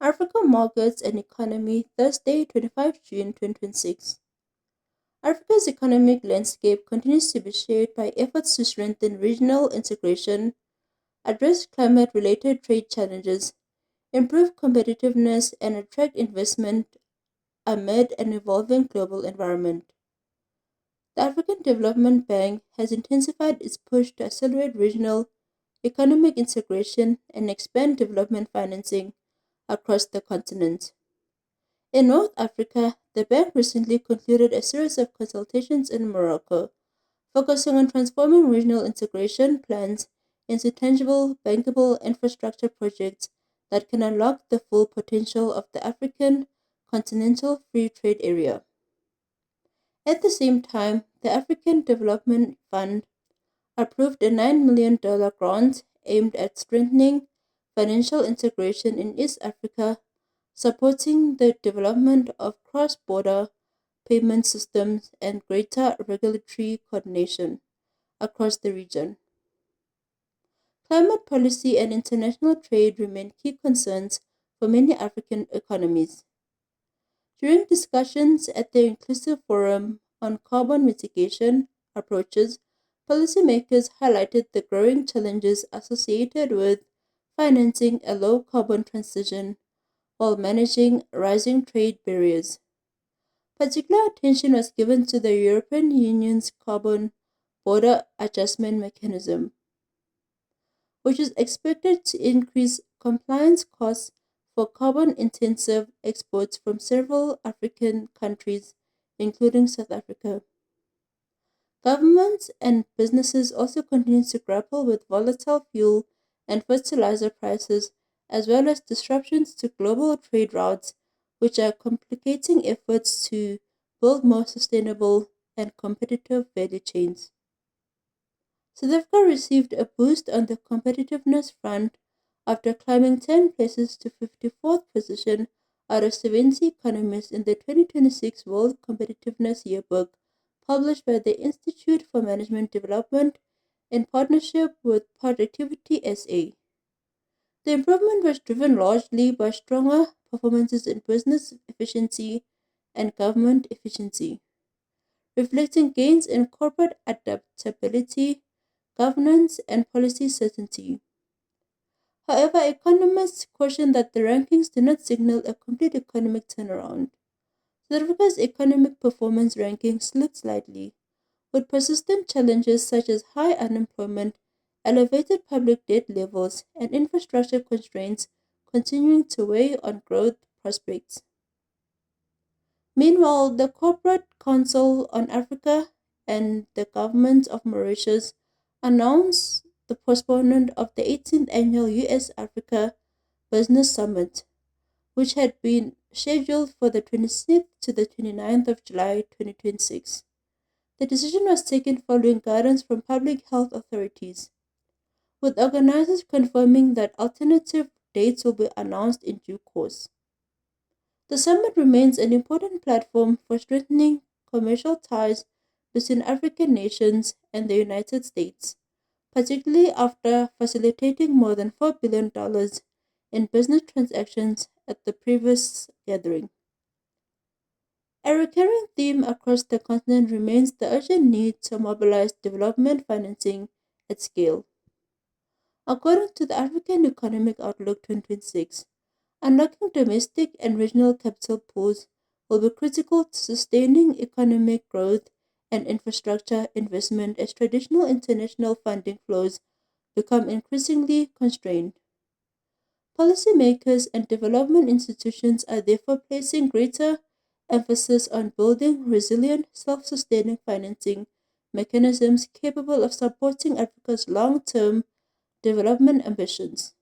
Africa Markets and Economy, Thursday, 25 June 2026. Africa's economic landscape continues to be shaped by efforts to strengthen regional integration, address climate related trade challenges, improve competitiveness, and attract investment amid an evolving global environment. The African Development Bank has intensified its push to accelerate regional economic integration and expand development financing across the continent. In North Africa, the bank recently concluded a series of consultations in Morocco, focusing on transforming regional integration plans into tangible, bankable infrastructure projects that can unlock the full potential of the African continental free trade area. At the same time, the African Development Fund approved a $9 million grant aimed at strengthening financial integration in East Africa, supporting the development of cross border payment systems and greater regulatory coordination across the region. Climate policy and international trade remain key concerns for many African economies. During discussions at the Inclusive Forum on Carbon Mitigation Approaches, policymakers highlighted the growing challenges associated with financing a low carbon transition while managing rising trade barriers. Particular attention was given to the European Union's carbon border adjustment mechanism, which is expected to increase compliance costs for carbon intensive exports from several African countries, including South Africa. Governments and businesses also continue to grapple with volatile fuel and fertilizer prices, as well as disruptions to global trade routes, which are complicating efforts to build more sustainable and competitive value chains. South Africa received a boost on the competitiveness front after climbing 10 places to 54th position out of 70 economies in the 2026 World Competitiveness Yearbook, published by the Institute for Management Development in partnership with Productivity SA. The improvement was driven largely by stronger performances in business efficiency and government efficiency, reflecting gains in corporate adaptability, governance, and policy certainty. However, economists caution that the rankings do not signal a complete economic turnaround. South Africa's economic performance rankings slipped slightly, with persistent challenges such as high unemployment, elevated public debt levels, and infrastructure constraints continuing to weigh on growth prospects. Meanwhile, the Corporate Council on Africa and the government of Mauritius announced the postponement of the 18th annual US Africa Business Summit, which had been scheduled for the 26th to the 29th of July 2026. The decision was taken following guidance from public health authorities, with organizers confirming that alternative dates will be announced in due course. The summit remains an important platform for strengthening commercial ties between African nations and the United States, particularly after facilitating more than $4 billion in business transactions at the previous gathering. A recurring theme across the continent remains the urgent need to mobilize development financing at scale. According to the African Economic Outlook 2026, unlocking domestic and regional capital pools will be critical to sustaining economic growth and infrastructure investment as traditional international funding flows become increasingly constrained. Policymakers and development institutions are therefore placing greater emphasis on building resilient, self sustaining financing mechanisms capable of supporting Africa's long term development ambitions.